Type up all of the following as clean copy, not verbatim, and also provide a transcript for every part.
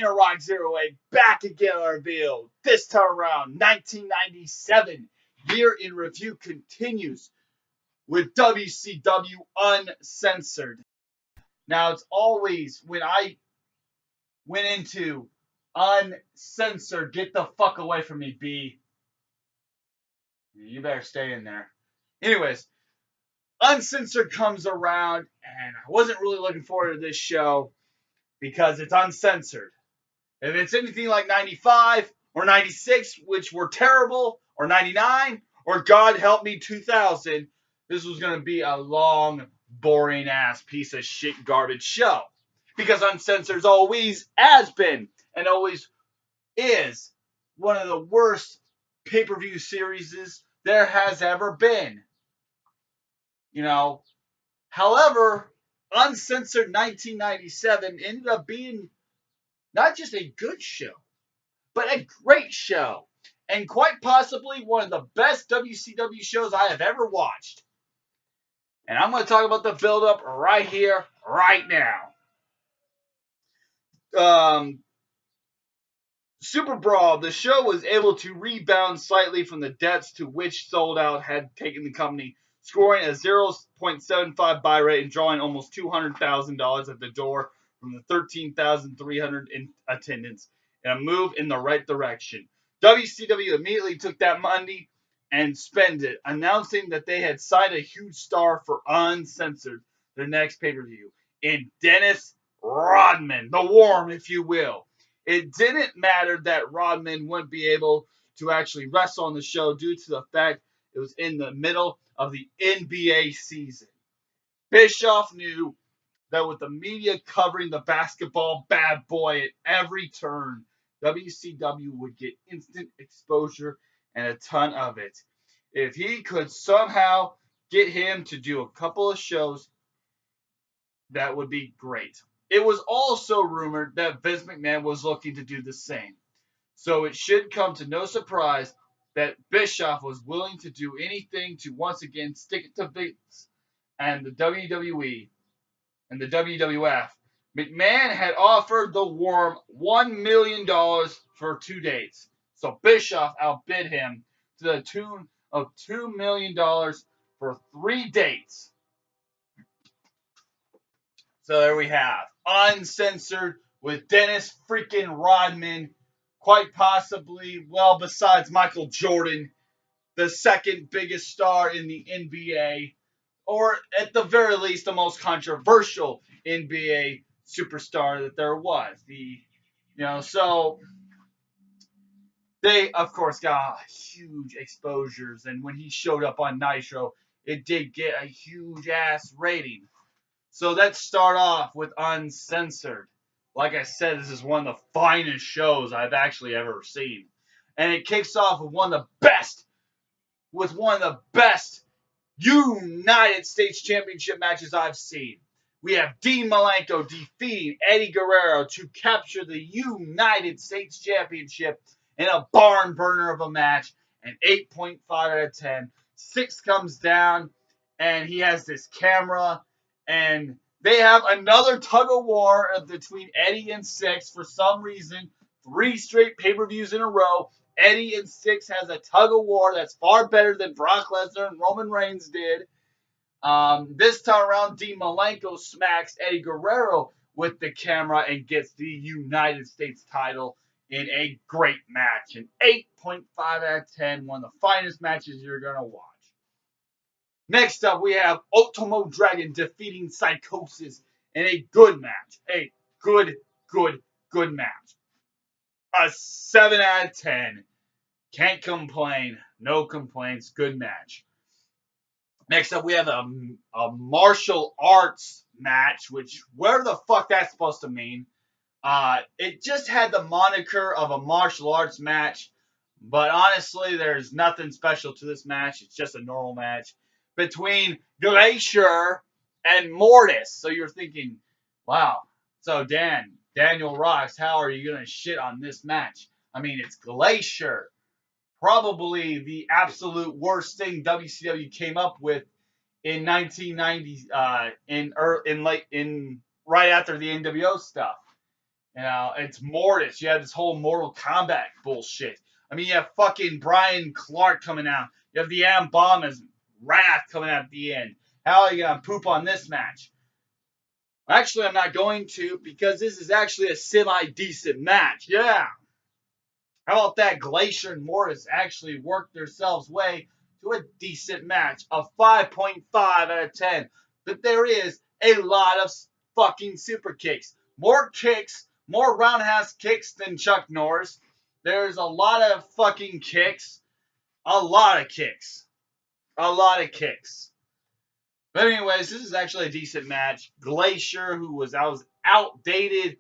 Rock 08 back again on our video. This time around, 1997. Year in review continues with WCW Uncensored. Now, it's always when I went into Uncensored, get the fuck away from me, B. You better stay in there. Anyways, Uncensored comes around, and I wasn't really looking forward to this show because it's uncensored. If it's anything like 95 or 96, which were terrible, or 99, or God help me 2000, this was going to be a long, boring ass piece of shit garbage show. Because Uncensored always has been and always is one of the worst pay-per-view series there has ever been. You know, however, Uncensored 1997 ended up being not just a good show, but a great show, and quite possibly one of the best WCW shows I have ever watched. And I'm going to talk about the build-up right here, right now. Super Brawl, the show was able to rebound slightly from the depths to which Sold Out had taken the company, scoring a 0.75 buy rate and drawing almost $200,000 at the door from the 13,300 in attendance, and a move in the right direction. WCW immediately took that money and spent it, announcing that they had signed a huge star for Uncensored, their next pay-per-view, in Dennis Rodman, the Worm, if you will. It didn't matter that Rodman wouldn't be able to actually wrestle on the show due to the fact it was in the middle of the NBA season. Bischoff knew that with the media covering the basketball bad boy at every turn, WCW would get instant exposure and a ton of it. If he could somehow get him to do a couple of shows, that would be great. It was also rumored that Vince McMahon was looking to do the same. So it should come to no surprise that Bischoff was willing to do anything to once again stick it to Vince and the WWE and the WWF. McMahon had offered the Worm $1 million for 2 dates. So Bischoff outbid him to the tune of $2 million for 3 dates. So there we have Uncensored with Dennis freaking Rodman, quite possibly, well, besides Michael Jordan, the second biggest star in the NBA, or at the very least, the most controversial NBA superstar that there was. So they, of course, got huge exposures, and when he showed up on Nitro, it did get a huge ass rating. So let's start off with Uncensored. Like I said, this is one of the finest shows I've actually ever seen. And it kicks off with one of the best United States Championship matches I've seen. We have Dean Malenko defeating Eddie Guerrero to capture the United States Championship in a barn burner of a match, an 8.5 out of 10. 6 comes down, and he has this camera, and they have another tug-of-war between Eddie and Six for some reason. 3 straight pay-per-views in a row. Eddie and Six has a tug-of-war that's far better than Brock Lesnar and Roman Reigns did. This time around, Dean Malenko smacks Eddie Guerrero with the camera and gets the United States title in a great match. An 8.5 out of 10, one of the finest matches you're going to watch. Next up, we have Ultimo Dragon defeating Psychosis in a good match. A good match. A 7 out of 10. Can't complain. No complaints. Good match. Next up, we have a martial arts match, which, whatever the fuck that's supposed to mean. It just had the moniker of a martial arts match, but honestly, there's nothing special to this match. It's just a normal match between Glacier and Mortis. So you're thinking, wow, so Daniel Rocks, how are you going to shit on this match? I mean, it's Glacier. Probably the absolute worst thing WCW came up with in 1990, right after the NWO stuff. You know, it's Mortis. You have this whole Mortal Kombat bullshit. I mean, you have fucking Brian Clark coming out. You have the Bombers Wrath coming out at the end. How are you going to poop on this match? Actually, I'm not going to, because this is actually a semi-decent match. Yeah. How about that? Glacier and Mortis actually worked themselves way to a decent match. A 5.5 out of 10. But there is a lot of fucking super kicks. More kicks, more roundhouse kicks than Chuck Norris. There's a lot of fucking kicks. A lot of kicks. A lot of kicks. But anyways, this is actually a decent match. Glacier, who was outdated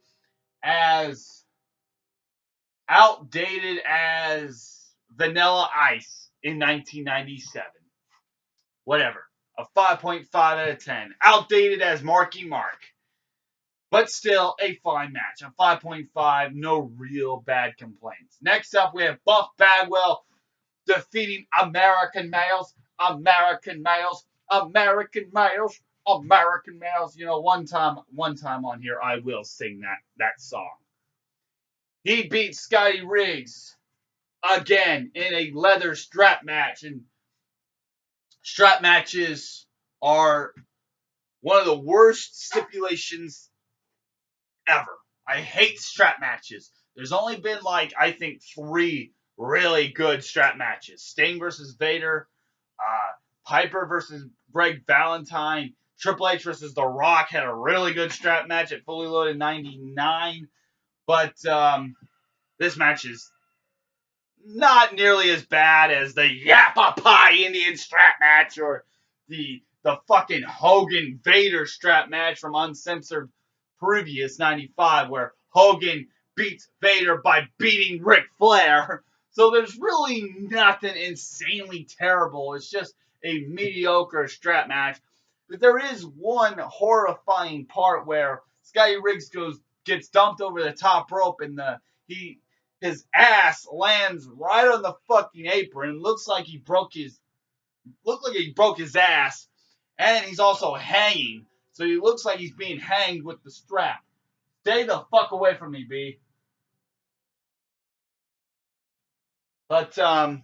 as Vanilla Ice in 1997. Whatever. A 5.5 out of 10. Outdated as Marky Mark. But still a fine match. A 5.5. No real bad complaints. Next up, we have Buff Bagwell defeating American Males. American Males. American Males. American Males. You know, one time on here, I will sing that song. He beat Scotty Riggs again in a leather strap match. And strap matches are one of the worst stipulations ever. I hate strap matches. There's only been, like, I think 3 really good strap matches. Sting versus Vader, Piper versus Greg Valentine, Triple H versus The Rock had a really good strap match at Fully Loaded 99. But this match is not nearly as bad as the Yappa Pie Indian strap match or the fucking Hogan Vader strap match from Uncensored previous 95, where Hogan beats Vader by beating Ric Flair. So there's really nothing insanely terrible. It's just a mediocre strap match. But there is one horrifying part where Scotty Riggs gets dumped over the top rope and his ass lands right on the fucking apron. Looks like he broke his ass, and he's also hanging. So he looks like he's being hanged with the strap. Stay the fuck away from me, B. But a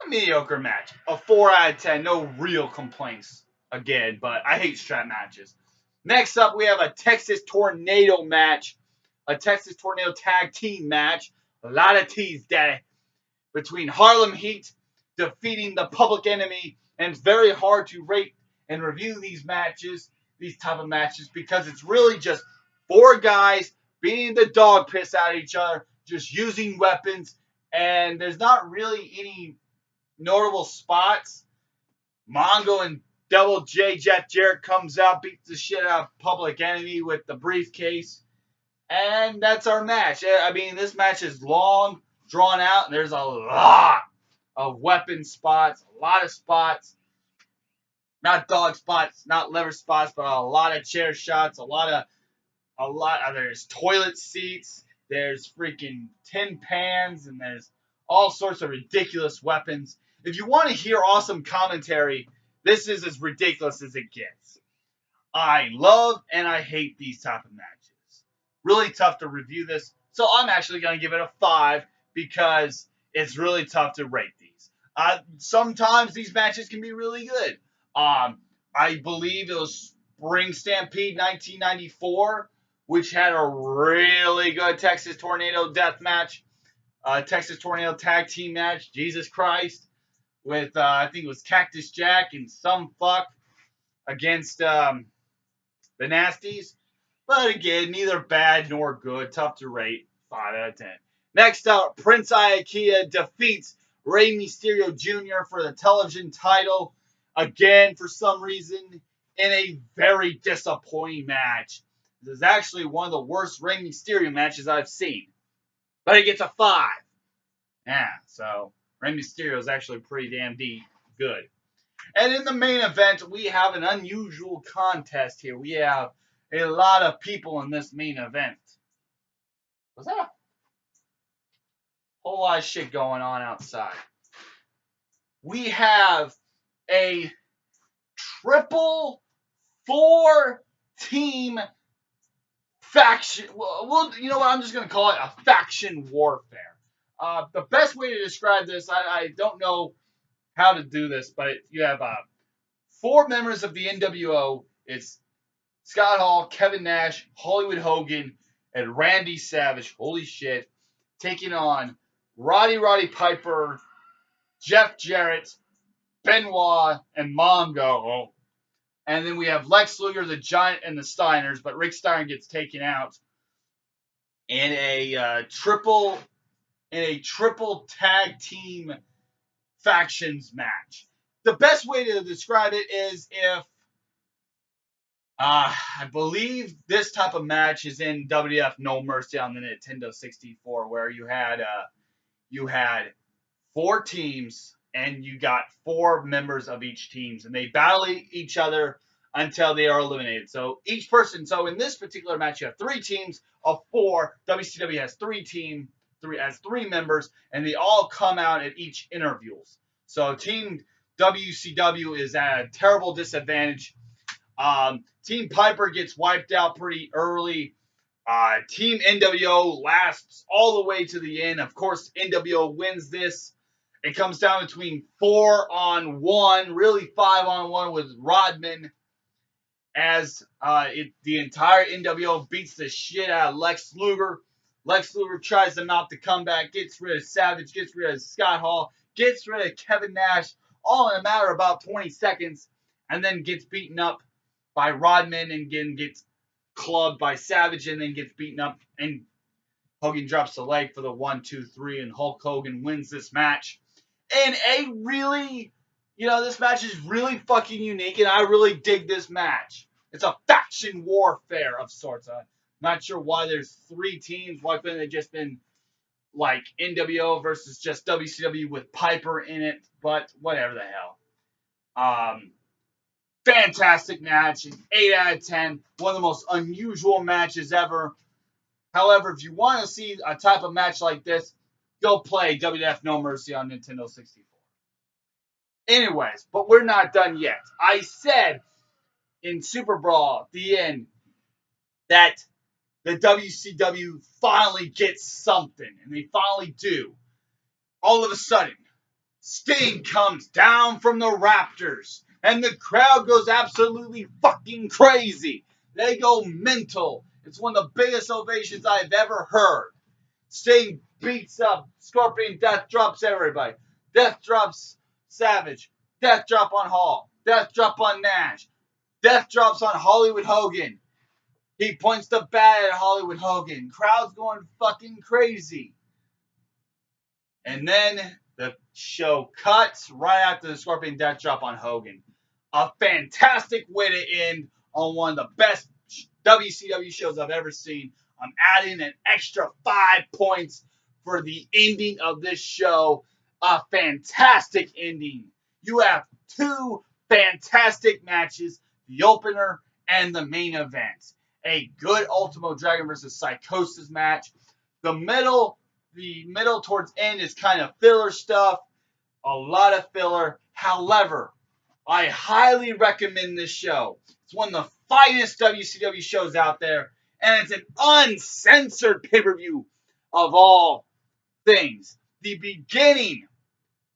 mediocre match. A 4 out of 10. No real complaints again, but I hate strap matches. Next up, we have a Texas Tornado match. A Texas Tornado tag team match. A lot of T's, daddy. Between Harlem Heat defeating the Public Enemy. And it's very hard to rate and review these type of matches, because it's really just 4 guys beating the dog piss out of each other, just using weapons, and there's not really any notable spots. Mongo and Double J Jeff Jarrett comes out, beats the shit out of Public Enemy with the briefcase, and that's our match. I mean, this match is long, drawn out, and there's a lot of weapon spots, a lot of spots. Not dog spots, not liver spots, but a lot of chair shots, there's toilet seats, there's freaking tin pans, and there's all sorts of ridiculous weapons. If you want to hear awesome commentary, this is as ridiculous as it gets. I love and I hate these type of matches. Really tough to review this, so I'm actually going to give it a 5 because it's really tough to rate these. Sometimes these matches can be really good. I believe it was Spring Stampede 1994, which had a really good Texas Tornado death match, Texas Tornado tag team match, Jesus Christ, with, I think it was Cactus Jack and some fuck against the Nasties. But again, neither bad nor good. Tough to rate. 5 out of 10. Next up, Prince Iaukea defeats Rey Mysterio Jr. for the television title. Again, for some reason, in a very disappointing match. This is actually one of the worst Rey Mysterio matches I've seen. But it gets a 5. Yeah, so Rey Mysterio is actually pretty damn good. And in the main event, we have an unusual contest here. We have a lot of people in this main event. Was that a whole lot of shit going on outside? We have a triple 4-team faction. Well, you know what? I'm just gonna call it a faction warfare. The best way to describe this, I don't know how to do this, but you have 4 members of the NWO. It's Scott Hall, Kevin Nash, Hollywood Hogan, and Randy Savage. Holy shit! Taking on Roddy Piper, Jeff Jarrett, Benoit, and Mongo. And then we have Lex Luger, the Giant, and the Steiners, but Rick Steiner gets taken out in a triple tag team factions match. The best way to describe it is if I believe this type of match is in WWF No Mercy on the Nintendo 64, where you had 4 teams and you got 4 members of each teams, and they battle each other until they are eliminated. So each person. So in this particular match, you have 3 teams of 4. WCW has 3 members, and they all come out at each intervals. So Team WCW is at a terrible disadvantage. Team Piper gets wiped out pretty early. Team NWO lasts all the way to the end. Of course, NWO wins this. It comes down between 4-on-1, really 5-on-1 with Rodman, as the entire NWO beats the shit out of Lex Luger. Lex Luger tries to mount the comeback, gets rid of Savage, gets rid of Scott Hall, gets rid of Kevin Nash, all in a matter of about 20 seconds, and then gets beaten up by Rodman and again gets clubbed by Savage and then gets beaten up, and Hogan drops the leg for the 1-2-3, and Hulk Hogan wins this match. And this match is really fucking unique, and I really dig this match. It's a faction warfare of sorts. I'm not sure why there's 3 teams. Why couldn't it just been like NWO versus just WCW with Piper in it? But whatever the hell. Fantastic match, an 8 out of 10. One of the most unusual matches ever. However, if you want to see a type of match like this, go play WWF No Mercy on Nintendo 64. Anyways, but we're not done yet. I said in Super Brawl at the end that the WCW finally gets something, and they finally do. All of a sudden, Sting comes down from the Raptors, and the crowd goes absolutely fucking crazy. They go mental. It's one of the biggest ovations I've ever heard. Sting beats up Scorpion, death drops everybody. Death drops Savage. Death drop on Hall. Death drop on Nash. Death drops on Hollywood Hogan. He points the bat at Hollywood Hogan. Crowd's going fucking crazy. And then the show cuts right after the Scorpion death drop on Hogan. A fantastic way to end on one of the best WCW shows I've ever seen. I'm adding an extra 5 points for the ending of this show. A fantastic ending. You have 2 fantastic matches, the opener and the main event. A good Ultimo Dragon versus Psychosis match. The middle towards end is kind of filler stuff. A lot of filler. However, I highly recommend this show. It's one of the finest WCW shows out there, and it's an uncensored pay-per-view of all things. The beginning,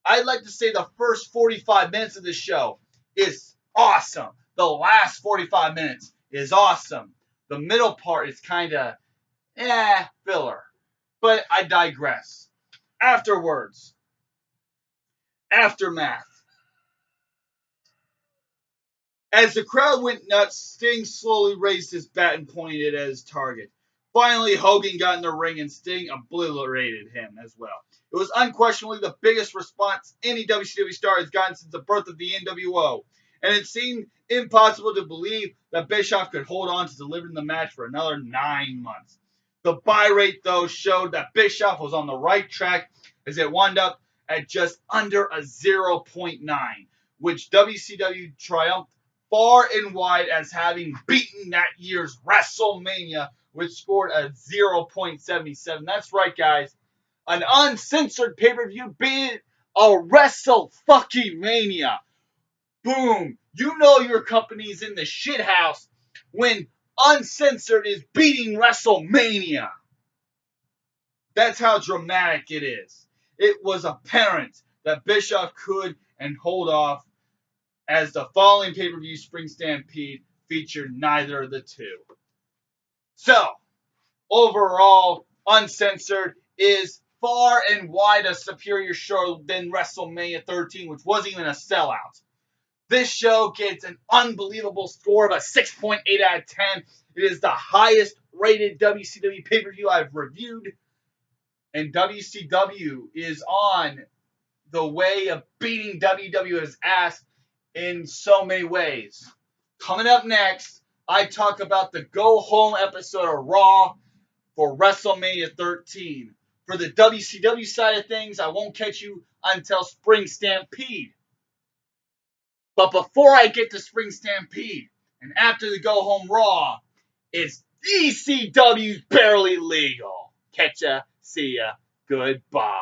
I'd like to say the first 45 minutes of the show is awesome. The last 45 minutes is awesome. The middle part is kind of, filler. But I digress. Afterwards, aftermath. As the crowd went nuts, Sting slowly raised his bat and pointed it at his target. Finally, Hogan got in the ring and Sting obliterated him as well. It was unquestionably the biggest response any WCW star has gotten since the birth of the NWO, and it seemed impossible to believe that Bischoff could hold on to delivering the match for another 9 months. The buy rate, though, showed that Bischoff was on the right track as it wound up at just under a 0.9, which WCW triumphed far and wide as having beaten that year's WrestleMania, which scored a 0.77. That's right, guys. An uncensored pay-per-view beat a WrestleMania. Boom. You know your company's in the shithouse when Uncensored is beating WrestleMania. That's how dramatic it is. It was apparent that Bischoff could and hold off, as the following pay-per-view Spring Stampede featured neither of the two. So, overall, Uncensored is far and wide a superior show than WrestleMania 13, which wasn't even a sellout. This show gets an unbelievable score of a 6.8 out of 10. It is the highest rated WCW pay-per-view I've reviewed. And WCW is on the way of beating WWE's ass in so many ways. Coming up next, I talk about the go-home episode of Raw for WrestleMania 13. For the WCW side of things, I won't catch you until Spring Stampede. But before I get to Spring Stampede, and after the go-home Raw, it's ECW's Barely Legal. Catch ya, see ya, goodbye.